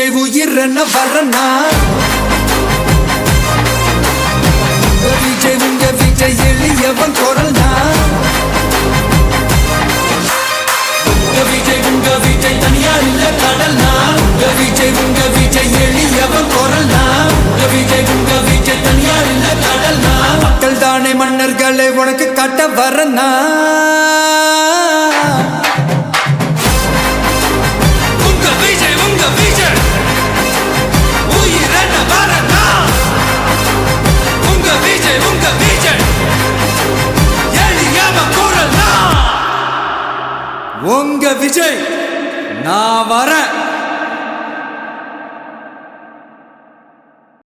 விஜய் உயிர் என்ன வரனா உங்க விஜய் எளியவன் குரல்னா உங்க விஜய் தனியார் இல்ல கடல்னா உங்க விஜய் எளியவன் குரல்னா உங்க விஜய் தனியார் இல்ல கடல்னா மக்கள் தானே மன்னர்களை உனக்கு காட்ட வரனா உங்க விஜய்